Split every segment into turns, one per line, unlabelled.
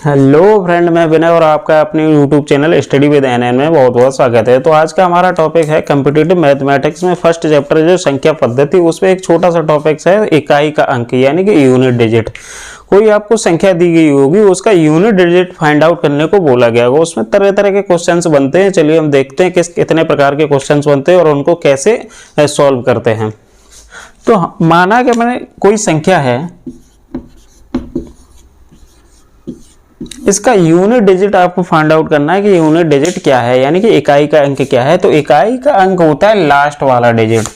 Hello friend, मैं विनय और आपका अपने YouTube channel study with NN में बहुत बहुत स्वागत है। तो आज का हमारा टॉपिक है कॉम्पिटिटिव मैथमेटिक्स में फर्स्ट चैप्टर जो संख्या पद्धति, उसमें एक छोटा सा टॉपिक है इकाई का अंक यानी कि यूनिट डिजिट। कोई आपको संख्या दी गई होगी, उसका यूनिट डिजिट फाइंड आउट करने को बोला गया होगा। उसमें तरह तरह के क्वेश्चंस बनते हैं। चलिए हम देखते हैं कितने प्रकार के क्वेश्चंस बनते हैं और उनको कैसे सॉल्व करते हैं। तो माना कि मैंने कोई संख्या है, इसका यूनिट डिजिट आपको फाइंड आउट करना है कि यूनिट डिजिट क्या है, यानी कि इकाई का अंक क्या है। तो इकाई का अंक होता है लास्ट वाला डिजिट।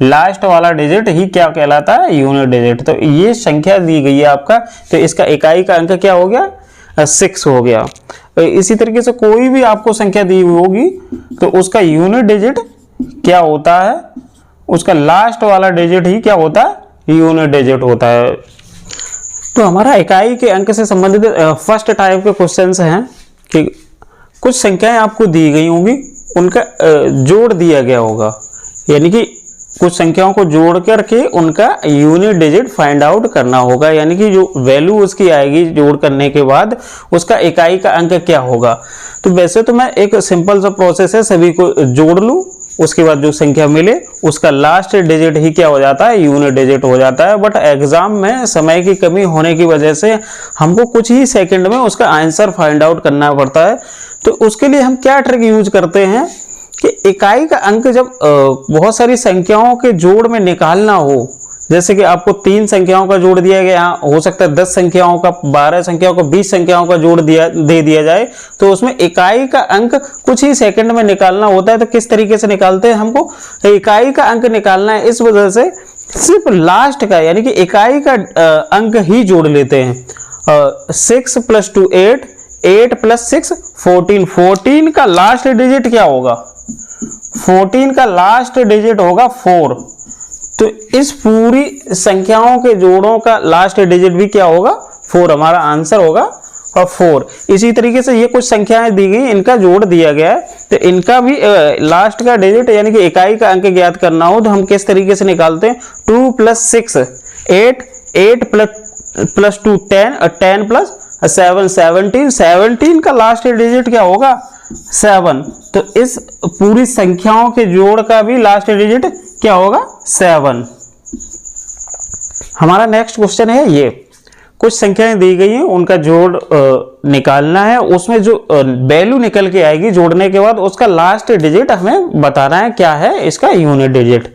लास्ट वाला डिजिट ही क्या कहलाता है? Unit digit. तो ये संख्या दी गई है आपका, तो इसका इकाई का अंक क्या हो गया? 6 हो गया। इसी तरीके से कोई भी आपको संख्या दी होगी तो उसका यूनिट डिजिट क्या होता है? उसका लास्ट वाला डिजिट ही क्या होता है? यूनिट डिजिट होता है। तो हमारा इकाई के अंक से संबंधित फर्स्ट टाइप के क्वेश्चंस हैं कि कुछ संख्याएं आपको दी गई होंगी, उनका जोड़ दिया गया होगा, यानी कि कुछ संख्याओं को जोड़ करके उनका यूनिट डिजिट फाइंड आउट करना होगा, यानी कि जो वैल्यू उसकी आएगी जोड़ करने के बाद उसका इकाई का अंक क्या होगा। तो वैसे तो मैं एक सिंपल सा प्रोसेस है, सभी को जोड़ लूँ, उसके बाद जो संख्या मिले उसका लास्ट डिजिट ही क्या हो जाता है? यूनिट डिजिट हो जाता है। बट एग्जाम में समय की कमी होने की वजह से हमको कुछ ही सेकंड में उसका आंसर फाइंड आउट करना पड़ता है। तो उसके लिए हम क्या ट्रिक यूज करते हैं कि इकाई का अंक जब बहुत सारी संख्याओं के जोड़ में निकालना हो, जैसे कि आपको 3 संख्याओं का जोड़ दिया गया, हो सकता है 10 संख्याओं का, 12 संख्याओं का, 20 संख्याओं का जोड़ दे दिया जाए, तो उसमें इकाई का अंक कुछ ही सेकंड में निकालना होता है। तो किस तरीके से निकालते हैं? हमको इकाई का अंक निकालना है, इस वजह से सिर्फ लास्ट का यानी कि इकाई का अंक ही जोड़ लेते हैं। 6 + 2 8, 8 + 6 14, 14 का लास्ट डिजिट क्या होगा? 14 का लास्ट डिजिट होगा 4। तो इस पूरी संख्याओं के जोड़ों का लास्ट डिजिट भी क्या होगा? 4। हमारा आंसर होगा और 4। इसी तरीके से ये कुछ संख्याएं दी गई, इनका जोड़ दिया गया है, तो इनका भी लास्ट का डिजिट यानी कि इकाई का अंक ज्ञात करना हो तो हम किस तरीके से निकालते हैं? 2 + 6 8, 8 + 2 10, 10 + 7 17, 17 का लास्ट डिजिट क्या होगा? 7। तो इस पूरी संख्याओं के जोड़ का भी लास्ट डिजिट क्या होगा? 7। हमारा नेक्स्ट क्वेश्चन है ये, कुछ संख्याएं दी गई हैं, उनका जोड़ निकालना है, उसमें जो वैल्यू निकल के आएगी जोड़ने के बाद उसका लास्ट डिजिट हमें बताना है क्या है इसका यूनिट डिजिट।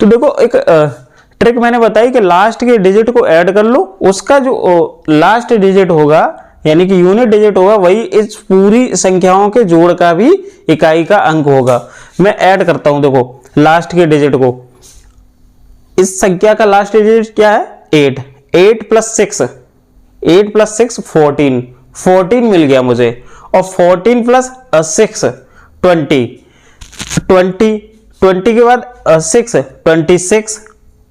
तो देखो एक ट्रिक मैंने बताई कि लास्ट के डिजिट को ऐड कर लो, उसका जो लास्ट डिजिट होगा यानी कि यूनिट डिजिट होगा वही इस पूरी संख्याओं के जोड़ का भी इकाई का अंक होगा। मैं ऐड करता हूं, देखो लास्ट के डिजिट को, इस संख्या का लास्ट डिजिट क्या है? 8, 8 + 6, 8 + 6 14, 14 मिल गया मुझे, और 14 + 6 20, 20 के बाद 6 26,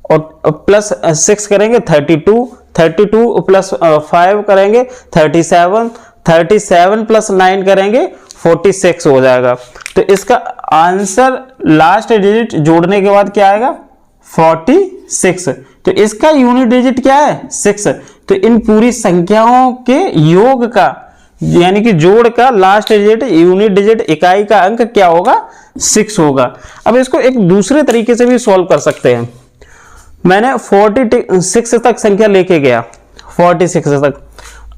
और प्लस 6 करेंगे 32, 32 + 5 करेंगे 37, 37 + 9 करेंगे 46 हो जाएगा। तो इसका आंसर लास्ट डिजिट जोड़ने के बाद क्या आएगा? 46। तो इसका यूनिट डिजिट क्या है? 6। तो इन पूरी संख्याओं के योग का यानी कि जोड़ का लास्ट डिजिट यूनिट डिजिट इकाई का अंक क्या होगा? 6 होगा। अब इसको एक दूसरे तरीके से भी सॉल्व कर सकते हैं। मैंने 46 तक संख्या लेके गया, 46 तक।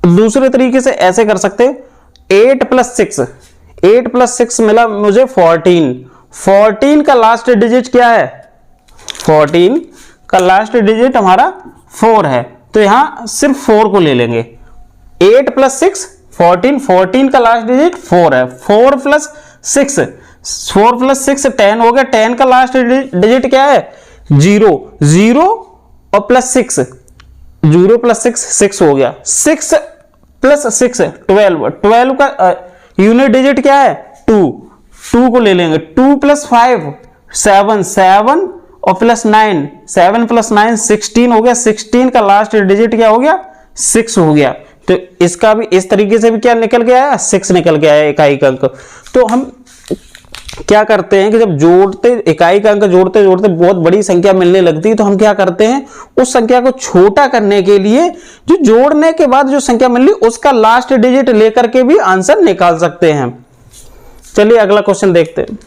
दूसरे तरीके से ऐसे कर सकते हैं, 8 + 6, 8 + 6 मिला मुझे 14, 14 का लास्ट डिजिट क्या है? 14 का लास्ट डिजिट हमारा 4 है, तो यहां सिर्फ 4 को ले लेंगे। 8 + 6 14, 14 का लास्ट डिजिट 4 है, 4 + 6, 4 + 6 10 हो गया, 10 का लास्ट डिजिट क्या है? 0, 0 और +6, 0 + 6 6 हो गया, 6 + 6 12, 12 का यूनिट डिजिट क्या है? 2, 2 को ले लेंगे। 2 + 5 7, 7 और +9, 7 + 9 16 हो गया, 16 का लास्ट डिजिट क्या हो गया? 6 हो गया। तो इसका भी इस तरीके से भी क्या निकल के आया? 6 निकल के आया इकाई का अंक। तो हम क्या करते हैं कि जब जोड़ते, इकाई का अंक जोड़ते जोड़ते बहुत बड़ी संख्या मिलने लगती है तो हम क्या करते हैं, उस संख्या को छोटा करने के लिए जो जोड़ने के बाद जो संख्या मिल रही उसका लास्ट डिजिट लेकर के भी आंसर निकाल सकते हैं। चलिए अगला क्वेश्चन देखते हैं।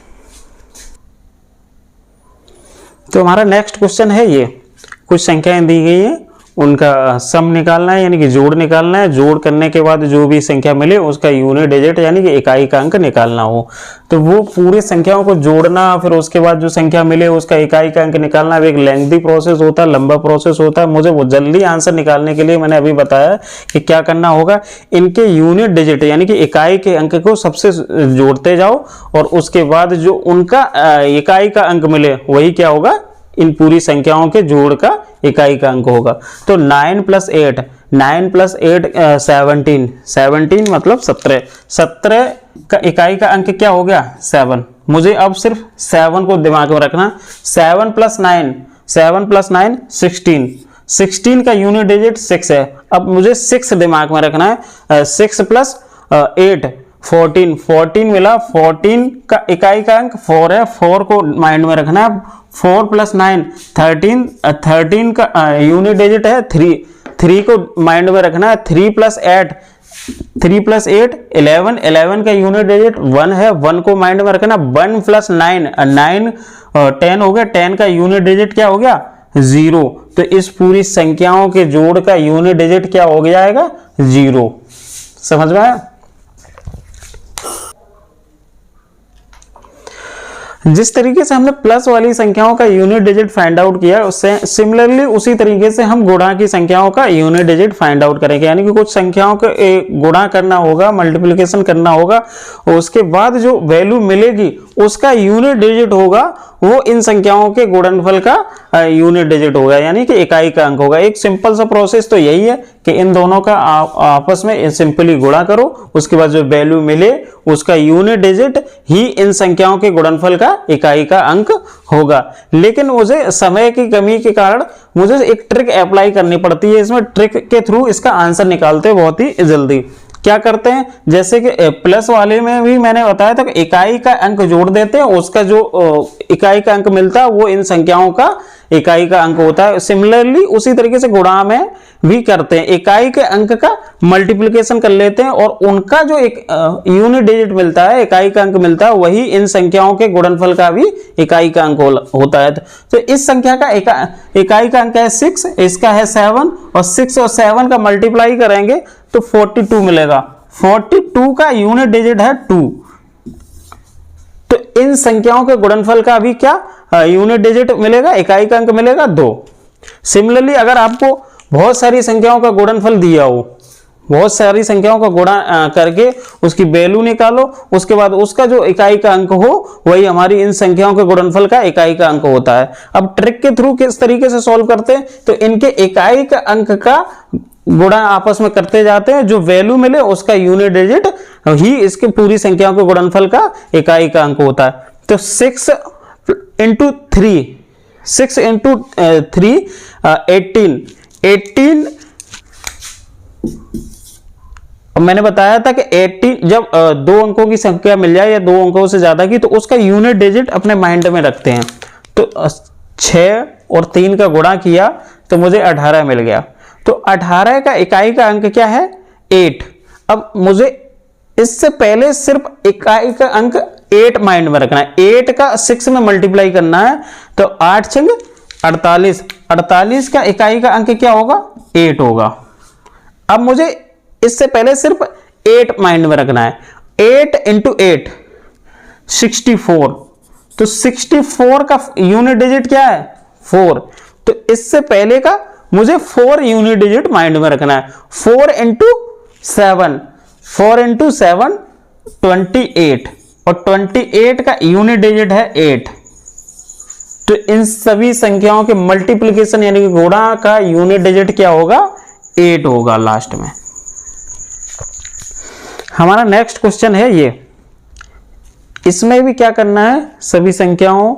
तो हमारा नेक्स्ट क्वेश्चन है, ये कुछ संख्याएं दी गई है, उनका सम निकालना है यानी कि जोड़ निकालना है। जोड़ करने के बाद जो भी संख्या मिले उसका यूनिट डिजिट यानी कि इकाई का अंक निकालना हो, तो वो पूरी संख्याओं को जोड़ना, फिर उसके बाद जो संख्या मिले उसका इकाई का अंक निकालना एक लेंथी प्रोसेस होता है, लंबा प्रोसेस होता है। मुझे वो जल्दी आंसर निकालने के लिए मैंने अभी बताया कि क्या करना होगा, इनके यूनिट डिजिट यानी कि इकाई के अंक को सबसे जोड़ते जाओ और उसके बाद जो उनका इकाई का अंक मिले वही क्या होगा, इन पूरी संख्याओं के जोड़ का इकाई का अंक होगा। तो 9 + 8, 9 + 8 17, 17 मतलब 17, 17 का इकाई का अंक क्या हो गया 7। मुझे अब सिर्फ 7 को दिमाग में रखना। 7 + 9, 7 + 9 16, 16 का यूनिट डिजिट 6 है। अब मुझे 6 दिमाग में रखना है। 6 + 8 14, 14 मिला, 14 का इकाई का अंक 4 है, 4 को माइंड में रखना है। 4 + 9 13, 13 का यूनिट डिजिट है 3, 3 को माइंड में रखना है। 3 + 8, 3 + 8 11, 11 का यूनिट डिजिट 1 है, 1 को माइंड में रखना। 1 + 9 9 10 हो गया, 10 का यूनिट डिजिट क्या हो गया 0। तो इस पूरी संख्याओं के जोड़ का यूनिट डिजिट क्या हो जाएगा 0। समझ में आया? जिस तरीके से हमने प्लस वाली संख्याओं का यूनिट डिजिट फाइंड आउट किया, उससे सिमिलरली उसी तरीके से हम गुणा की संख्याओं का यूनिट डिजिट फाइंड आउट करेंगे। यानी कि कुछ संख्याओं का गुणा करना होगा, मल्टीप्लिकेशन करना होगा, उसके बाद जो वैल्यू मिलेगी उसका यूनिट डिजिट होगा वो इन संख्याओं के गुणनफल का यूनिट डिजिट होगा यानी कि इकाई का अंक होगा। एक सिंपल सा प्रोसेस तो यही है कि इन दोनों का आपस में सिंपली गुणा करो, उसके बाद जो वैल्यू मिले उसका यूनिट डिजिट ही इन संख्याओं के गुणनफल का इकाई का अंक होगा। लेकिन मुझे समय की कमी के कारण मुझे एक ट्रिक अप्लाई करनी पड़ती है, इसमें ट्रिक के थ्रू इसका आंसर निकालते हैं बहुत ही जल्दी। क्या करते हैं, जैसे कि प्लस वाले में भी मैंने बताया था कि इकाई का अंक जोड़ देते हैं, उसका जो इकाई का अंक मिलता है वो इन संख्याओं का इकाई का अंक होता है। सिमिलरली उसी तरीके से गुणा में भी करते हैं, इकाई के अंक का मल्टीप्लिकेशन कर लेते हैं और उनका जो एक यूनिट डिजिट मिलता है, इकाई का अंक मिलता है, वही इन संख्याओं के गुणनफल का भी इकाई का अंक होता है। तो इस संख्या का इकाई का अंक है 6, इसका है 7 और 6 और 7 का मल्टीप्लाई करेंगे तो 42 मिलेगा। 42 का यूनिट डिजिट है 2। तो इन संख्याओं के गुणनफल का भी क्या यूनिट डिजिट मिलेगा, इकाई का अंक मिलेगा 2। सिमिलरली अगर आपको बहुत सारी संख्याओं का गुणनफल दिया हो, बहुत सारी संख्याओं का गुणा करके उसकी वैल्यू निकालो, उसके बाद उसका जो इकाई का अंक हो वही हमारी इन संख्याओं के गुणनफल का इकाई का अंक होता है। अब ट्रिक के थ्रू किस तरीके से सॉल्व करते हैं, तो इनके इकाई का अंक का गुणा आपस में करते जाते हैं, जो वैल्यू मिले उसका यूनिट डिजिट ही इसके पूरी संख्याओं के गुणनफल का इकाई का अंक होता है। तो 6 × 3, 6 × 3 18, 18 मैंने बताया था कि 18 जब 2 अंकों की संख्या मिल जाए या 2 अंकों से ज्यादा की, तो उसका यूनिट डिजिट अपने माइंड में रखते हैं। तो 6 और 3 का गुणा किया तो मुझे 18 मिल गया। तो 18 का इकाई का अंक क्या है 8। अब मुझे इससे पहले सिर्फ इकाई का अंक 8 माइंड में रखना है, 8 का 6 में मल्टीप्लाई करना है तो 8 × 48, 48 का इकाई का अंक क्या होगा 8 होगा। अब मुझे इससे पहले सिर्फ 8 माइंड में रखना है, 8 × 8 64, तो 64 का यूनिट डिजिट क्या है 4। तो इससे पहले का मुझे 4 यूनिट डिजिट माइंड में रखना है। 4 × 7, 4 × 7 28 और 28 का यूनिट डिजिट है 8। तो इन सभी संख्याओं के मल्टीप्लिकेशन यानी कि गुणा का यूनिट डिजिट क्या होगा 8 होगा लास्ट में। हमारा नेक्स्ट क्वेश्चन है ये, इसमें भी क्या करना है, सभी संख्याओं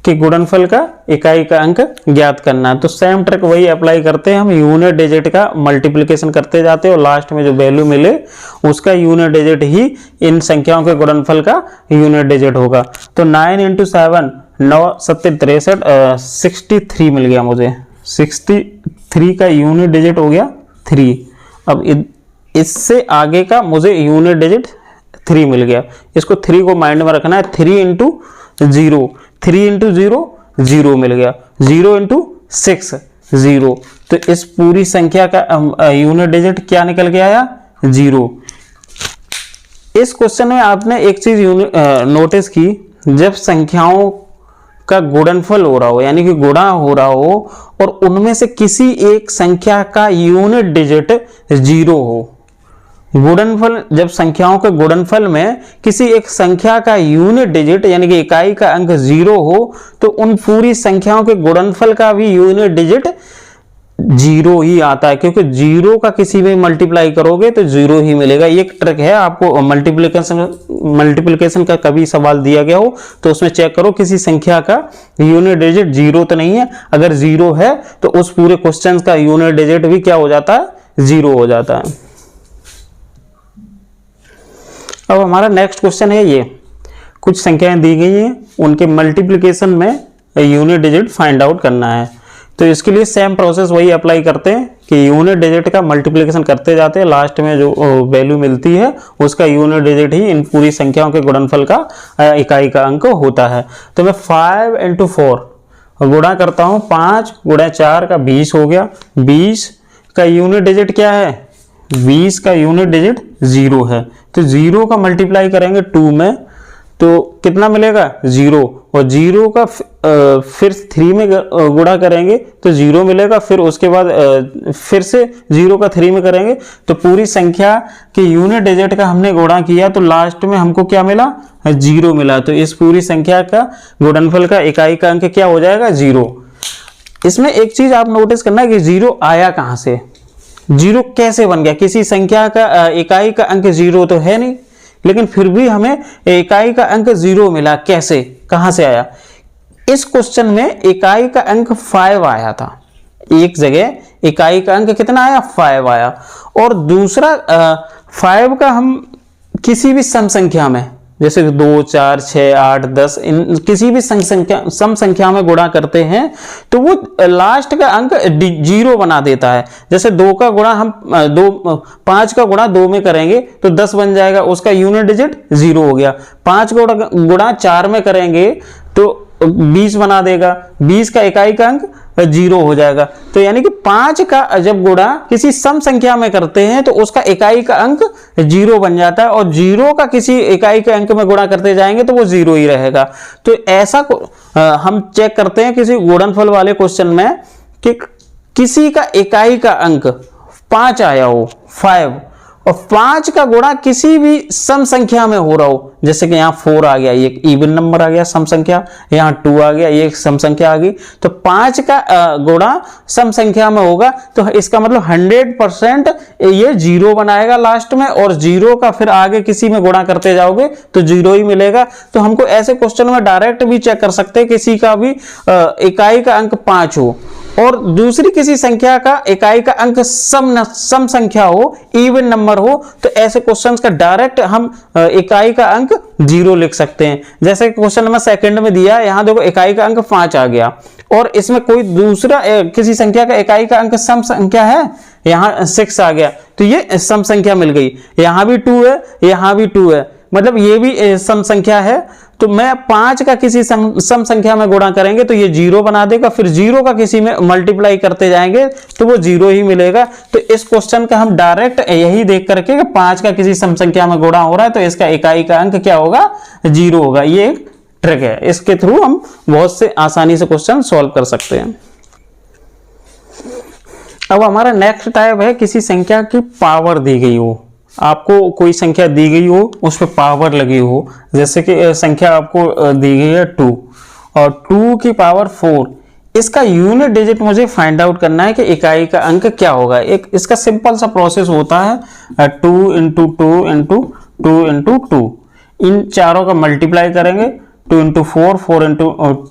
के गुणनफल का इकाई का अंक ज्ञात करना है। तो सेम ट्रिक वही अप्लाई करते हैं हम, यूनिट डिजिट का मल्टीप्लिकेशन करते जाते हैं और लास्ट में जो वैल्यू मिले उसका यूनिट डिजिट ही इन संख्याओं के गुणनफल का यूनिट डिजिट होगा। तो 9 × 7 9 7 63 63 मिल गया मुझे, 63 का यूनिट डिजिट हो गया 3। अब इससे आगे का मुझे यूनिट डिजिट 3 मिल गया, इसको 3 को माइंड में रखना है। 3 × 0 3 × 0 0 मिल गया, 0 × 6 0। तो इस पूरी संख्या का यूनिट डिजिट क्या निकल के आया 0। इस क्वेश्चन में आपने एक चीज नोटिस की, जब संख्याओं का गुणनफल हो रहा हो यानी कि गुणा हो रहा हो और उनमें से किसी एक संख्या का यूनिट डिजिट 0 हो, गुणनफल जब संख्याओं के गुणनफल में किसी एक संख्या का यूनिट डिजिट यानी कि इकाई का अंक 0 हो तो उन पूरी संख्याओं के गुणनफल का भी यूनिट डिजिट 0 ही आता है, क्योंकि 0 का किसी में मल्टीप्लाई करोगे तो 0 ही मिलेगा। ये एक ट्रिक है, आपको मल्टीप्लिकेशन का कभी सवाल दिया गया हो तो उसमें चेक करो किसी संख्या का यूनिट डिजिट 0 तो नहीं है, अगर 0 है तो उस पूरे क्वेश्चन का यूनिट डिजिट भी क्या हो जाता है 0 हो जाता है। अब हमारा नेक्स्ट क्वेश्चन है, ये कुछ संख्याएं दी गई हैं उनके मल्टीप्लिकेशन में यूनिट डिजिट फाइंड आउट करना है। तो इसके लिए सेम प्रोसेस वही अप्लाई करते हैं कि यूनिट डिजिट का मल्टीप्लिकेशन करते जाते हैं, लास्ट में जो वैल्यू मिलती है उसका यूनिट डिजिट ही इन पूरी संख्याओं के गुणनफल का इकाई का अंक होता है। तो मैं 5 × 4 गुणा करता हूं, 5 × 4 का 20 हो गया। 20 का यूनिट डिजिट क्या है, 20 का यूनिट डिजिट 0 है। तो 0 का मल्टीप्लाई करेंगे 2 में तो कितना मिलेगा 0, और 0 का फिर 3 में गुणा करेंगे तो 0 मिलेगा, फिर उसके बाद फिर से 0 का 3 में करेंगे तो पूरी संख्या के यूनिट डिजिट का हमने गुणा किया तो लास्ट में हमको क्या मिला 0 मिला। तो इस पूरी संख्या का गुणनफल का इकाई का अंक क्या हो जाएगा 0। इसमें एक चीज आप नोटिस करना है कि 0 आया कहां से, 0 कैसे बन गया। किसी संख्या का इकाई का अंक 0 तो है नहीं, लेकिन फिर भी हमें इकाई का अंक 0 मिला, कैसे कहां से आया। इस क्वेश्चन में इकाई का अंक 5 आया था, एक जगह इकाई का अंक कितना आया 5 आया, और दूसरा 5 का हम किसी भी सम संख्या में जैसे 2 4 6 8 10 इन किसी भी सम संख्या में गुणा करते हैं तो वो लास्ट का अंक 0 बना देता है। जैसे 2 का गुणा हम 5 का गुणा 2 में करेंगे तो 10 बन जाएगा, उसका यूनिट डिजिट 0 हो गया। 5 का गुणा 4 में करेंगे तो 20 बना देगा, 20 का इकाई का अंक 0 हो जाएगा। तो यानी कि 5 का जब गुणा किसी सम संख्या में करते हैं तो उसका इकाई का अंक 0 बन जाता है, और 0 का किसी इकाई के अंक में गुणा करते जाएंगे तो वो 0 ही रहेगा। तो ऐसा हम चेक करते हैं किसी गुणनफल वाले क्वेश्चन में कि किसी का इकाई का अंक 5 आया हो 5, और 5 का गुणा किसी भी सम संख्या में हो रहा हो, जैसे कि यहाँ 4 आ गया, ये एक इवन नंबर आ गया सम संख्या, यहाँ 2 आ गया, ये एक सम संख्या आ गई, तो 5 का गुणा सम संख्या में होगा तो इसका मतलब 100% ये 0 बनाएगा लास्ट में, और 0 का फिर आगे किसी में गुणा करते जाओगे तो 0 ही मिलेगा। तो हमको ऐसे क्वेश्चन में डायरेक्ट भी चेक कर सकते हैं किसी का भी इकाई का अंक 5 हो और दूसरी किसी संख्या का इकाई का अंक सम संख्या हो, इवन नंबर हो, तो ऐसे क्वेश्चंस का डायरेक्ट हम इकाई का अंक 0 लिख सकते हैं। जैसे क्वेश्चन नंबर सेकंड में दिया, यहां देखो इकाई का अंक 5 आ गया और इसमें कोई दूसरा किसी संख्या का इकाई का अंक सम संख्या है, यहाँ 6 आ गया, तो ये सम संख्या मिल गई। यहां भी 2 है, यहां भी 2 है, मतलब ये भी सम संख्या है। तो मैं 5 का किसी सम संख्या में गुणा करेंगे तो ये 0 बना देगा, फिर 0 का किसी में मल्टीप्लाई करते जाएंगे तो वो 0 ही मिलेगा। तो इस क्वेश्चन का हम डायरेक्ट यही देख करके कि 5 का किसी सम संख्या में गुणा हो रहा है तो इसका इकाई का अंक क्या होगा 0 होगा। ये एक ट्रिक है, इसके थ्रू हम बहुत से आसानी से क्वेश्चन सॉल्व कर सकते हैं। अब हमारा नेक्स्ट टाइप है किसी संख्या की पावर दी गई हो, आपको कोई संख्या दी गई हो उस पर पावर लगी हो, जैसे कि संख्या आपको दी गई है 2 और 2 की पावर 4, इसका यूनिट डिजिट मुझे फाइंड आउट करना है कि इकाई का अंक क्या होगा। एक इसका सिंपल सा प्रोसेस होता है 2 × 2 × 2 × 2 इन चारों का मल्टीप्लाई करेंगे 2 इंटू 4, 4 इंटू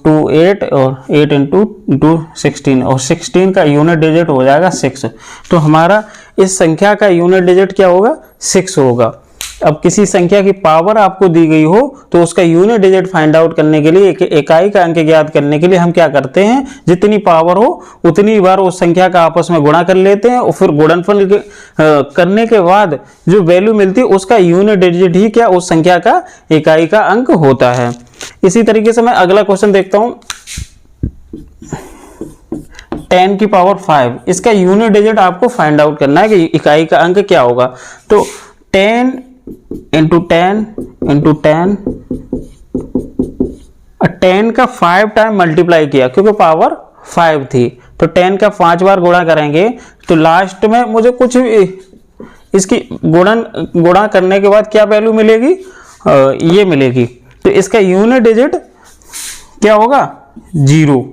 2 8 और 8 इंटू 2 16 और 16 का यूनिट डिजिट हो जाएगा 6। तो हमारा इस संख्या का यूनिट डिजिट क्या होगा? 6 होगा। अब किसी संख्या की पावर आपको दी गई हो तो उसका यूनिट डिजिट फाइंड आउट करने के लिए, इकाई का अंक ज्ञात करने के लिए हम क्या करते हैं, जितनी पावर हो उतनी बार उस संख्या का आपस में गुणा कर लेते हैं और फिर गुणनफल करने के बाद जो वैल्यू मिलती है उसका यूनिट डिजिट ही क्या उस संख्या का इकाई का अंक होता है। इसी तरीके से मैं अगला क्वेश्चन देखता हूं। 10 की पावर 5, इसका यूनिट डिजिट आपको फाइंड आउट करना है कि इकाई का अंक क्या होगा। तो 10 इंटू 10 इंटू 10, 10 का 5 टाइम मल्टीप्लाई किया क्योंकि पावर 5 थी, तो 10 का 5 बार गुणा करेंगे तो लास्ट में मुझे कुछ इसकी गुणा करने के बाद क्या वैल्यू मिलेगी, ये मिलेगी। तो इसका यूनिट डिजिट क्या होगा? 0।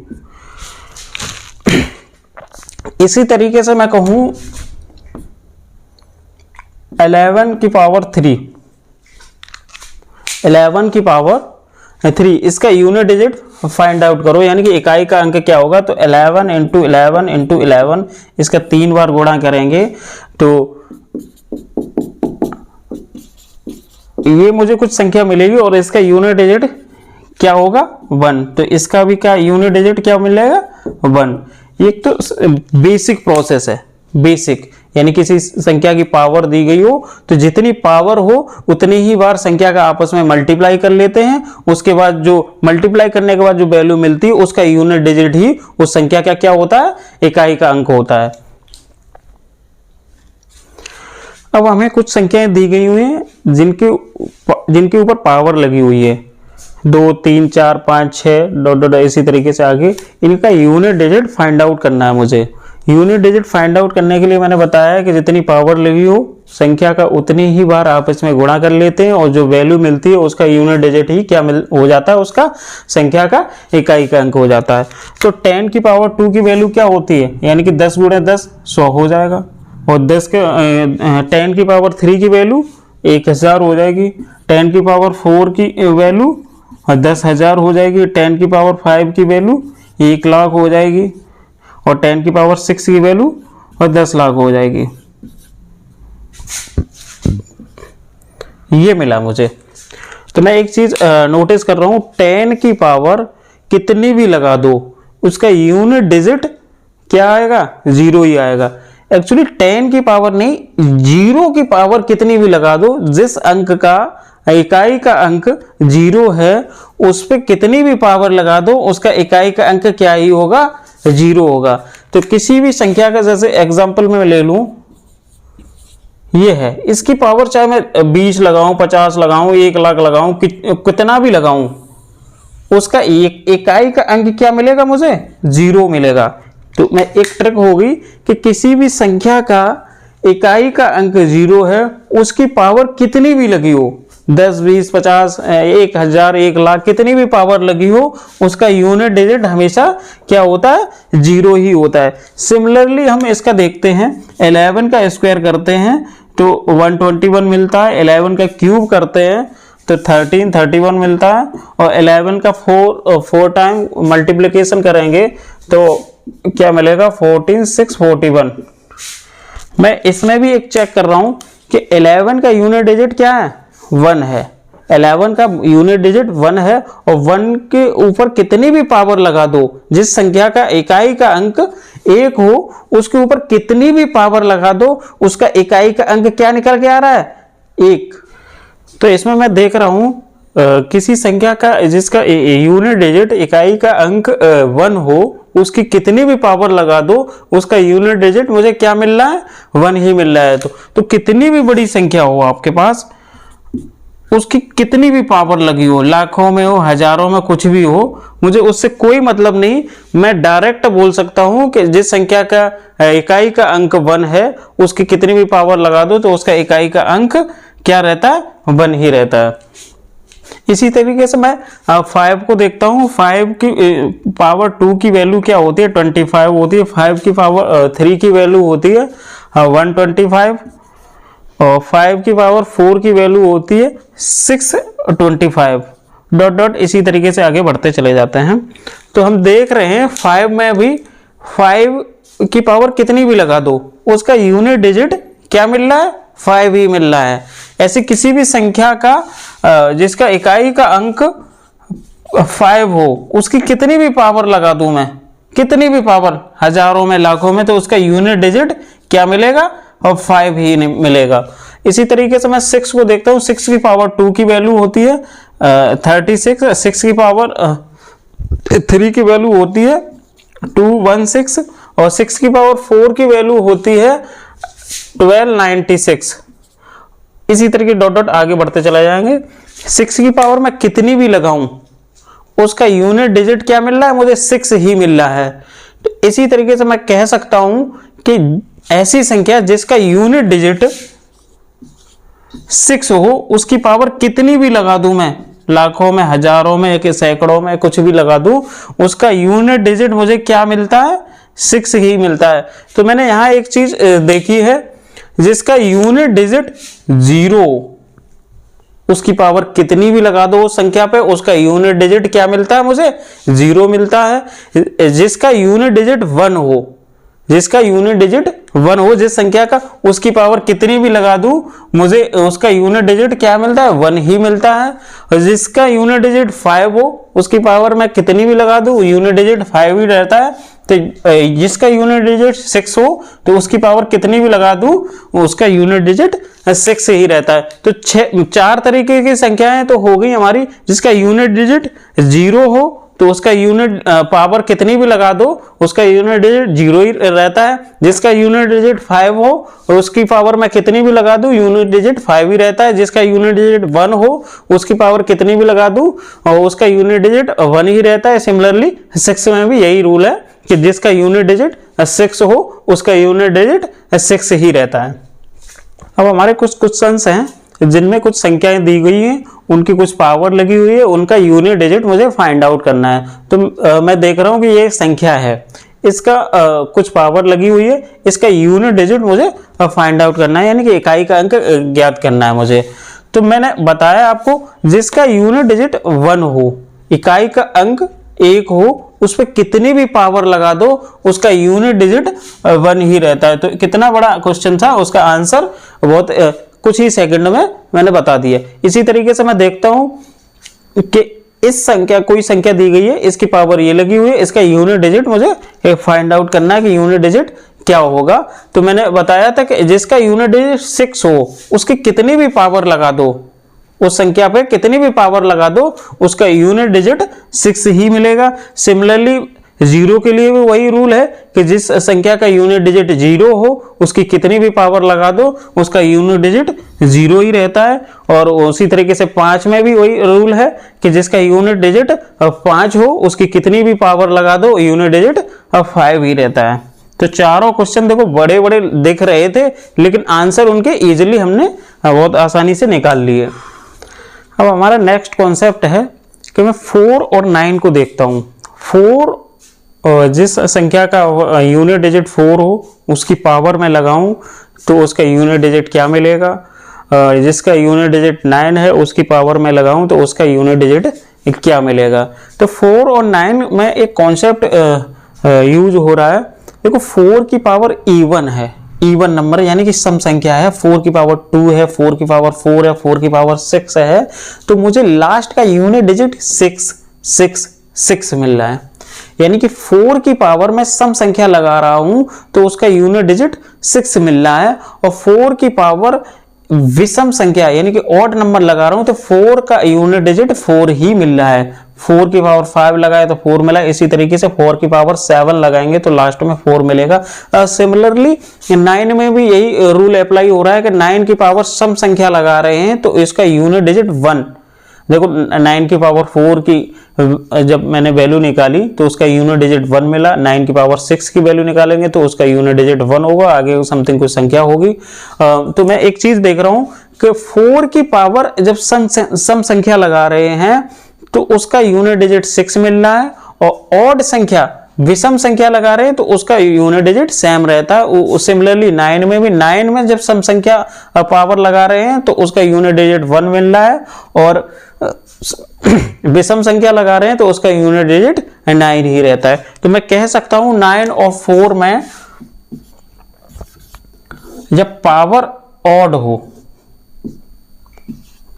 इसी तरीके से मैं कहूं 11 की पावर 3, 11 की पावर 3, इसका यूनिट डिजिट फाइंड आउट करो, यानी कि इकाई का अंक क्या होगा। तो 11 इंटू 11 इंटू 11, इसका 3 बार गुणा करेंगे तो ये मुझे कुछ संख्या मिलेगी और इसका यूनिट डिजिट क्या होगा? 1। तो इसका भी क्या यूनिट डिजिट क्या मिलेगा? 1। ये तो बेसिक प्रोसेस है, बेसिक, यानी किसी संख्या की पावर दी गई हो तो जितनी पावर हो उतनी ही बार संख्या का आपस में मल्टीप्लाई कर लेते हैं, उसके बाद जो मल्टीप्लाई करने के बाद जो वैल्यू मिलती है उसका यूनिट डिजिट ही उस संख्या का क्या होता है? इकाई का अंक होता है। अब हमें कुछ संख्याएं दी गई हुई हैं जिनके ऊपर पावर लगी हुई है, 2 3 4 5 6 डॉट डॉट इसी तरीके से आगे, इनका यूनिट डिजिट फाइंड आउट करना है मुझे। यूनिट डिजिट फाइंड आउट करने के लिए मैंने बताया कि जितनी पावर लगी हो संख्या का उतनी ही बार आपस में गुणा कर लेते हैं और जो वैल्यू मिलती है उसका यूनिट डिजिट ही क्या हो जाता है, उसका संख्या का इकाई का अंक हो जाता है। तो 10 की पावर 2 की वैल्यू क्या होती है, यानी कि 10 गुणे 10 100 हो जाएगा, और 10 की पावर 3 की वैल्यू 1000 हो जाएगी, 10 की पावर 4 की वैल्यू 10,000 हो जाएगी, 10 की पावर 5 की वैल्यू 1 लाख हो जाएगी, और 10 की पावर 6 की वैल्यू और 10 लाख हो जाएगी। ये मिला मुझे। तो मैं एक चीज नोटिस कर रहा हूं, 10 की पावर कितनी भी लगा दो उसका यूनिट डिजिट क्या आएगा? 0 ही आएगा। एक्चुअली 10 की पावर नहीं, 0 की पावर कितनी भी लगा दो, जिस अंक का इकाई का अंक 0 है उस पे कितनी भी पावर लगा दो उसका इकाई का अंक क्या ही होगा? 0 होगा। तो किसी भी संख्या का, जैसे एग्जांपल में ले लूं, ये है, इसकी पावर चाहे मैं 20 लगाऊं, 50 लगाऊं, 1 लाख लगाऊं, कितना भी लगाऊं, उसका इकाई का अंक क्या मिलेगा? मुझे 0 मिलेगा। तो मैं एक ट्रिक होगी कि किसी भी संख्या का इकाई का अंक 0 है, उसकी पावर कितनी भी लगी हो, 10 20 50 1000 1 लाख, कितनी भी पावर लगी हो, उसका यूनिट डिजिट हमेशा क्या होता है? 0 ही होता है। सिमिलरली हम इसका देखते हैं, 11 का स्क्वायर करते हैं तो 121 मिलता है, 11 का क्यूब करते हैं तो 31 मिलता है, और 11 का 4 टाइम मल्टीप्लिकेशन करेंगे तो क्या मिलेगा? 14 6 41। मैं इसमें भी एक चेक कर रहा हूं कि 11 का यूनिट डिजिट क्या है? 1 है। 11 का यूनिट डिजिट 1 है, और 1 के ऊपर कितनी भी पावर लगा दो, जिस संख्या का इकाई का अंक 1 हो उसके ऊपर कितनी भी पावर लगा दो उसका इकाई का अंक क्या निकल के आ रहा है? 1। तो इसमें मैं देख रहा हूं किसी संख्या का जिसका यूनिट डिजिट इकाई का अंक 1 हो, उसकी कितनी भी पावर लगा दो उसका यूनिट डिजिट मुझे क्या मिल रहा है? 1 ही मिल रहा है। तो कितनी भी बड़ी संख्या हो आपके पास, उसकी कितनी भी पावर लगी हो, लाखों में हो, हजारों में, कुछ भी हो, मुझे उससे कोई मतलब नहीं। मैं डायरेक्ट बोल सकता हूं कि जिस संख्या का इकाई का अंक 1 है उसकी कितनी भी पावर लगा दो तो उसका इकाई का अंक क्या रहता है? 1 ही रहता है। इसी तरीके से मैं 5 को देखता हूं, 5 की पावर 2 की वैल्यू क्या होती है? 25 होती है। 5 की पावर 3 की वैल्यू होती है 125, और 5 की पावर 4 की वैल्यू होती है 625, डॉट डॉट इसी तरीके से आगे बढ़ते चले जाते हैं। तो हम देख रहे हैं 5 में भी 5 की पावर कितनी भी लगा दो उसका यूनिट डिजिट क्या मिल रहा है, 5 ही मिल रहा है। ऐसे किसी भी संख्या का जिसका इकाई का अंक 5 हो उसकी कितनी भी पावर लगा दूं मैं, कितनी भी पावर, हजारों में लाखों में, तो उसका यूनिट डिजिट क्या मिलेगा, और 5 ही मिलेगा। इसी तरीके से मैं 6 को देखता हूँ, 6 की पावर 2 की वैल्यू होती है 36, 6 की पावर 3 की वैल्यू होती है 216 और 6 की पावर 4 की वैल्यू होती है 1296। इसी तरीके डॉट डॉट आगे बढ़ते चले जाएंगे। 6 की पावर मैं कितनी भी लगाऊं उसका यूनिट डिजिट क्या मिल रहा है, मुझे 6 ही मिल रहा है। तो इसी तरीके से मैं कह सकता हूं कि ऐसी संख्या जिसका यूनिट डिजिट 6 हो उसकी पावर कितनी भी लगा दूं मैं, लाखों में, हजारों में, सैकड़ों में, कुछ भी लगा दूं, उसका यूनिट डिजिट मुझे क्या मिलता है, 6 ही मिलता है। तो मैंने यहां एक चीज देखी है, जिसका यूनिट डिजिट 0, उसकी पावर कितनी भी लगा दो उस संख्या पे, उसका यूनिट डिजिट क्या मिलता है, मुझे 0 मिलता है। जिसका यूनिट डिजिट 1 हो, जिसका यूनिट डिजिट 1 हो जिस संख्या का, उसकी पावर कितनी भी लगा दूं मुझे उसका यूनिट डिजिट क्या मिलता है, 1 ही मिलता है। और जिसका यूनिट डिजिट 5 हो उसकी पावर मैं कितनी भी लगा दूं यूनिट डिजिट 5 ही रहता है। तो जिसका यूनिट डिजिट 6 हो तो उसकी पावर कितनी भी लगा दूं उसका यूनिट डिजिट 6 ही रहता है। तो 4 तरीके की संख्याएं तो हो गई हमारी। जिसका यूनिट डिजिट 0 हो तो उसका यूनिट पावर कितनी भी लगा दो उसका यूनिट डिजिट 0 ही रहता है। जिसका यूनिट डिजिट 5 हो और उसकी पावर मैं कितनी भी लगा दूं यूनिट डिजिट 5 ही रहता है। जिसका यूनिट डिजिट 1 हो उसकी पावर कितनी भी लगा दूं और उसका यूनिट डिजिट 1 ही रहता है। सिमिलरली 6 में भी यही रूल है कि जिसका यूनिट डिजिट 6 हो उसका यूनिट डिजिट 6 ही रहता है। अब हमारे कुछ क्वेश्चंस हैं जिनमें कुछ संख्याएं दी गई हैं, उनकी कुछ पावर लगी हुई है, उनका यूनिट डिजिट मुझे फाइंड आउट करना है। तो मैं देख रहा हूं कि ये संख्या है, इसका कुछ पावर लगी हुई है, इसका यूनिट डिजिट मुझे फाइंड आउट करना है, यानी कि इकाई का अंक ज्ञात करना है मुझे। तो मैंने बताया आपको जिसका यूनिट डिजिट 1 हो, इकाई का अंक 1 हो, उस पर कितनी भी पावर लगा दो उसका यूनिट डिजिट 1 ही रहता है। तो कितना बड़ा क्वेश्चन था, उसका आंसर बहुत कुछ ही सेकंड में मैंने बता दिया। इसी तरीके से मैं देखता हूं कि इस संख्या, कोई संख्या दी गई है, इसकी पावर ये लगी हुई है, इसका यूनिट डिजिट मुझे फाइंड आउट करना है कि यूनिट डिजिट क्या होगा। तो मैंने बताया था कि जिसका यूनिट डिजिट 6 हो उसकी कितनी भी पावर लगा दो, उस संख्या पे कितनी भी पावर लगा दो उसका यूनिट डिजिट 6 ही मिलेगा। सिमिलरली 0 के लिए भी वही रूल है कि जिस संख्या का यूनिट डिजिट 0 हो उसकी कितनी भी पावर लगा दो उसका यूनिट डिजिट 0 ही रहता है। और उसी तरीके से 5 में भी वही रूल है कि जिसका यूनिट डिजिट 5 हो उसकी कितनी भी पावर लगा दो यूनिट डिजिट 5 ही रहता है। तो चारों क्वेश्चन देखो बड़े बड़े दिख रहे थे, लेकिन आंसर उनके इजिली हमने बहुत आसानी से निकाल लिए। अब हमारा नेक्स्ट कॉन्सेप्ट है कि मैं 4 और 9 को देखता हूँ। 4 जिस संख्या का यूनिट डिजिट 4 हो उसकी पावर में लगाऊं तो उसका यूनिट डिजिट क्या मिलेगा। जिसका यूनिट डिजिट 9 है उसकी पावर में लगाऊं तो उसका यूनिट डिजिट क्या मिलेगा। तो 4 और 9 में एक कॉन्सेप्ट यूज हो रहा है। देखो 4 की पावर इवन है, इवन नंबर यानी कि सम संख्या है। 4 की पावर 2 है, 4 की पावर 4 है, 4 की पावर 6 है। तो मुझे लास्ट का यूनिट डिजिट 6 6 6 मिल रहा है, यानी कि 4 की पावर में सम संख्या लगा रहा हूं तो उसका यूनिट डिजिट 6 मिल रहा है। और 4 की पावर विषम संख्या यानी कि ऑड नंबर लगा रहा हूं तो 4 का यूनिट डिजिट 4 ही मिल रहा है। 4 की पावर 5 लगाए तो 4 मिला। इसी तरीके से 4 की पावर 7 लगाएंगे तो लास्ट में 4 मिलेगा। सिमिलरली 9 में भी यही रूल अप्लाई हो रहा है कि 9 की पावर सम संख्या लगा रहे हैं तो इसका यूनिट डिजिट 1। देखो 9 की पावर 4 की जब मैंने वैल्यू निकाली तो उसका यूनिट डिजिट 1 मिला। 9 की पावर 6 की वैल्यू निकालेंगे तो उसका यूनिट डिजिट 1 होगा, आगे समथिंग कुछ संख्या होगी। तो मैं एक चीज देख रहा हूं कि 4 की पावर जब सम संख्या लगा रहे हैं तो उसका यूनिट डिजिट 6 मिल रहा है। और ऑड संख्या विषम संख्या लगा रहे हैं तो उसका यूनिट डिजिट सेम रहता है। सिमिलरली 9 में भी 9 में जब सम संख्या पावर लगा रहे हैं तो उसका यूनिट डिजिट 1 मिल रहा है, और विषम संख्या लगा रहे हैं तो उसका यूनिट डिजिट 9 ही रहता है। तो मैं कह सकता हूं 9 और 4 में जब पावर ऑड हो,